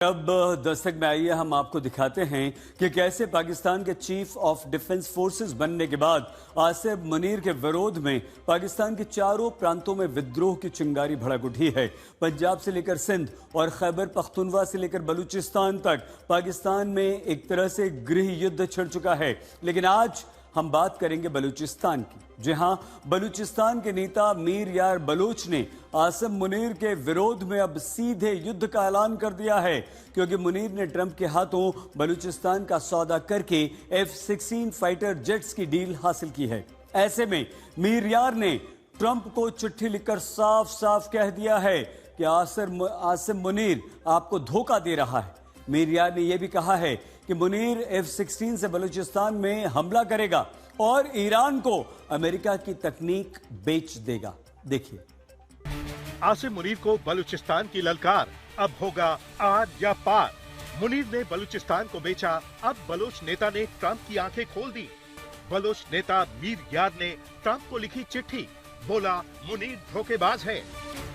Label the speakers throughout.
Speaker 1: अब दस्तक में आइए हम आपको दिखाते हैं कि कैसे पाकिस्तान के चीफ ऑफ डिफेंस फोर्सेस बनने के बाद आसिम मुनीर के विरोध में पाकिस्तान के चारों प्रांतों में विद्रोह की चिंगारी भड़क उठी है। पंजाब से लेकर सिंध और खैबर पख्तूनख्वा से लेकर बलूचिस्तान तक पाकिस्तान में एक तरह से गृह युद्ध छिड़ चुका है। लेकिन आज हम बात करेंगे बलूचिस्तान की। जी हां, बलूचिस्तान के नेता मीर यार बलोच ने आसिम मुनीर के विरोध में अब सीधे युद्ध का ऐलान कर दिया है, क्योंकि मुनीर ने ट्रंप के हाथों बलूचिस्तान का सौदा करके F-16 फाइटर जेट्स की डील हासिल की है। ऐसे में मीर यार ने ट्रंप को चिट्ठी लिखकर साफ साफ कह दिया है कि आसिम मुनीर आपको धोखा दे रहा है। मीर यार ने यह भी कहा है कि मुनीर F-16 से बलूचिस्तान में हमला करेगा और ईरान को अमेरिका की तकनीक बेच देगा। देखिए,
Speaker 2: आसिम मुनीर को बलूचिस्तान की ललकार, अब होगा आर या पार। मुनीर ने बलूचिस्तान को बेचा, अब बलोच नेता ने ट्रंप की आंखें खोल दी। बलोच नेता मीर यार ने ट्रंप को लिखी चिट्ठी, बोला मुनीर धोखेबाज है।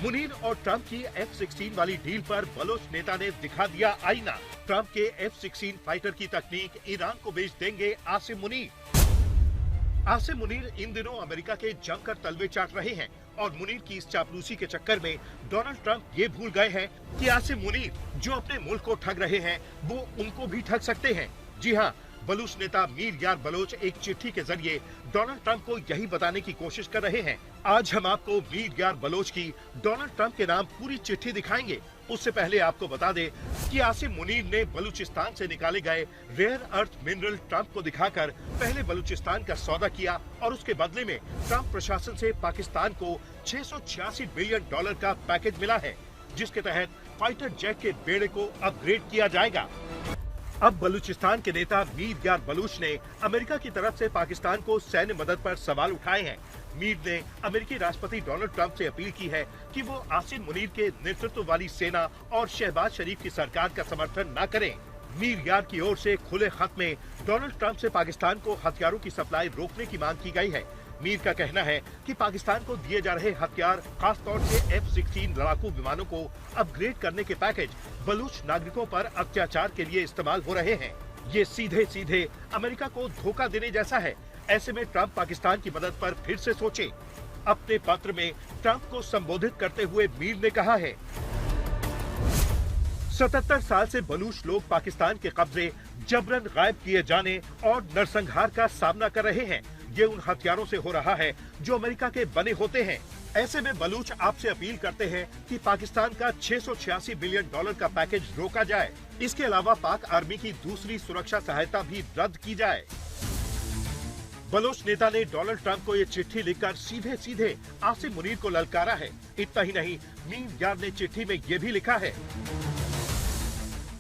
Speaker 2: मुनीर और ट्रंप की F-16 वाली डील पर बलोच नेता ने दिखा दिया आईना। ट्रंप के F-16 फाइटर की तकनीक ईरान को बेच देंगे आसिम मुनीर। आसिम मुनीर इन दिनों अमेरिका के जमकर तलवे चाट रहे हैं और मुनीर की इस चापलूसी के चक्कर में डोनाल्ड ट्रंप ये भूल गए हैं कि आसिम मुनीर जो अपने मुल्क को ठग रहे हैं वो उनको भी ठग सकते हैं। जी हाँ, बलूच नेता मीर यार बलोच एक चिट्ठी के जरिए डोनाल्ड ट्रंप को यही बताने की कोशिश कर रहे हैं। आज हम आपको मीर यार बलोच की डोनाल्ड ट्रंप के नाम पूरी चिट्ठी दिखाएंगे। उससे पहले आपको बता दें कि आसिम मुनीर ने बलूचिस्तान से निकाले गए रेयर अर्थ मिनरल ट्रंप को दिखाकर पहले बलूचिस्तान का सौदा किया और उसके बदले में ट्रंप प्रशासन से पाकिस्तान को $686 बिलियन का पैकेज मिला है, जिसके तहत फाइटर जेट के बेड़े को अपग्रेड किया जाएगा। अब बलूचिस्तान के नेता मीर यार बलूच ने अमेरिका की तरफ से पाकिस्तान को सैन्य मदद पर सवाल उठाए हैं। मीर ने अमेरिकी राष्ट्रपति डोनाल्ड ट्रंप से अपील की है कि वो आसिम मुनीर के नेतृत्व वाली सेना और शहबाज शरीफ की सरकार का समर्थन न करें। मीर यार की ओर से खुले खत में डोनाल्ड ट्रंप से पाकिस्तान को हथियारों की सप्लाई रोकने की मांग की गई है। मीर का कहना है कि पाकिस्तान को दिए जा रहे हथियार, खासतौर से F-16 लड़ाकू विमानों को अपग्रेड करने के पैकेज बलूच नागरिकों पर अत्याचार के लिए इस्तेमाल हो रहे हैं। ये सीधे सीधे अमेरिका को धोखा देने जैसा है। ऐसे में ट्रंप पाकिस्तान की मदद पर फिर से सोचे। अपने पत्र में ट्रंप को संबोधित करते हुए मीर ने कहा है, 77 साल से बलूच लोग पाकिस्तान के कब्जे, जबरन गायब किए जाने और नरसंहार का सामना कर रहे हैं। ये उन हथियारों से हो रहा है जो अमेरिका के बने होते हैं। ऐसे में बलूच आपसे अपील करते हैं कि पाकिस्तान का $686 बिलियन का पैकेज रोका जाए। इसके अलावा पाक आर्मी की दूसरी सुरक्षा सहायता भी रद्द की जाए। बलोच नेता ने डोनाल्ड ट्रंप को ये चिट्ठी लिखकर सीधे सीधे आसिम मुनीर को ललकारा है। इतना ही नहीं, मीर यार ने चिट्ठी में ये भी लिखा है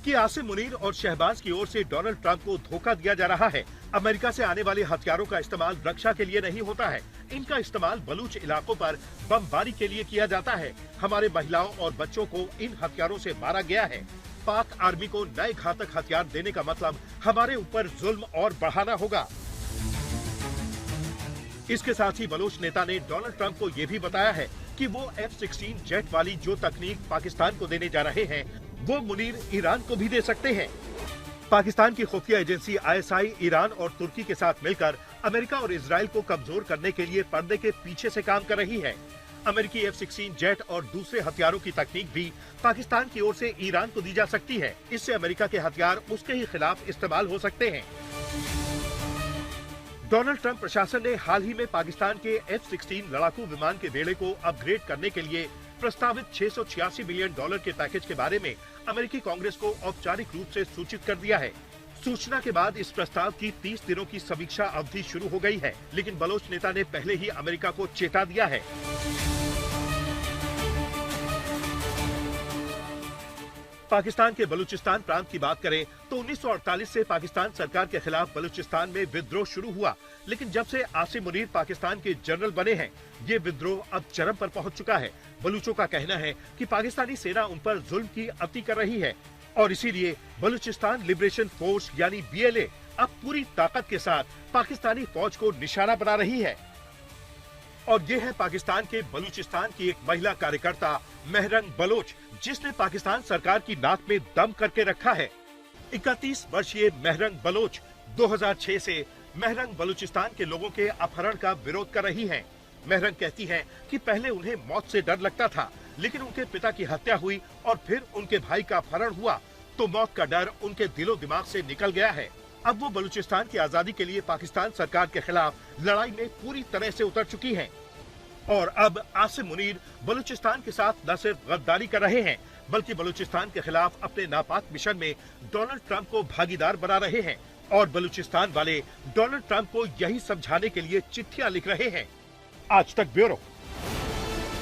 Speaker 2: कि आसिम मुनीर और शहबाज की ओर से डोनाल्ड ट्रंप को धोखा दिया जा रहा है। अमेरिका से आने वाले हथियारों का इस्तेमाल रक्षा के लिए नहीं होता है। इनका इस्तेमाल बलूच इलाकों पर बमबारी के लिए किया जाता है। हमारे महिलाओं और बच्चों को इन हथियारों से मारा गया है। पाक आर्मी को नए घातक हथियार देने का मतलब हमारे ऊपर जुल्म और बढ़ाना होगा। इसके साथ ही बलूच नेता ने डोनाल्ड ट्रंप को ये भी बताया है कि वो F-16 जेट वाली जो तकनीक पाकिस्तान को देने जा रहे हैं वो मुनीर ईरान को भी दे सकते हैं। पाकिस्तान की खुफिया एजेंसी ISI ईरान और तुर्की के साथ मिलकर अमेरिका और इजराइल को कमजोर करने के लिए पर्दे के पीछे से काम कर रही है। अमेरिकी F-16 जेट और दूसरे हथियारों की तकनीक भी पाकिस्तान की ओर से ईरान को दी जा सकती है। इससे अमेरिका के हथियार उसके ही खिलाफ इस्तेमाल हो सकते हैं। डोनाल्ड ट्रंप प्रशासन ने हाल ही में पाकिस्तान के F-16 लड़ाकू विमान के बेड़े को अपग्रेड करने के लिए प्रस्तावित $686 बिलियन के पैकेज के बारे में अमेरिकी कांग्रेस को औपचारिक रूप से सूचित कर दिया है। सूचना के बाद इस प्रस्ताव की 30 दिनों की समीक्षा अवधि शुरू हो गई है, लेकिन बलोच नेता ने पहले ही अमेरिका को चेता दिया है। पाकिस्तान के बलूचिस्तान प्रांत की बात करें तो 1948 से पाकिस्तान सरकार के खिलाफ बलूचिस्तान में विद्रोह शुरू हुआ, लेकिन जब से आसिम मुनीर पाकिस्तान के जनरल बने हैं, ये विद्रोह अब चरम पर पहुंच चुका है। बलूचों का कहना है कि पाकिस्तानी सेना उन पर जुल्म की अति कर रही है और इसीलिए बलूचिस्तान लिबरेशन फोर्स यानी BLA अब पूरी ताकत के साथ पाकिस्तानी फौज को निशाना बना रही है। और ये है पाकिस्तान के बलूचिस्तान की एक महिला कार्यकर्ता महरंग बलोच, जिसने पाकिस्तान सरकार की नाक में दम करके रखा है। 31 वर्षीय महरंग बलोच 2006 से महरंग बलूचिस्तान के लोगों के अपहरण का विरोध कर रही हैं। महरंग कहती हैं कि पहले उन्हें मौत से डर लगता था, लेकिन उनके पिता की हत्या हुई और फिर उनके भाई का अपहरण हुआ तो मौत का डर उनके दिलो दिमाग से निकल गया है। अब वो बलूचिस्तान की आजादी के लिए पाकिस्तान सरकार के खिलाफ लड़ाई में पूरी तरह से उतर चुकी हैं। और अब आसिम मुनीर बलूचिस्तान के साथ न सिर्फ गद्दारी कर रहे हैं, बल्कि बलूचिस्तान के खिलाफ अपने नापाक मिशन में डोनाल्ड ट्रंप को भागीदार बना रहे हैं। और बलूचिस्तान वाले डोनाल्ड ट्रंप को यही समझाने के लिए चिट्ठियां लिख रहे हैं। आज तक ब्यूरो।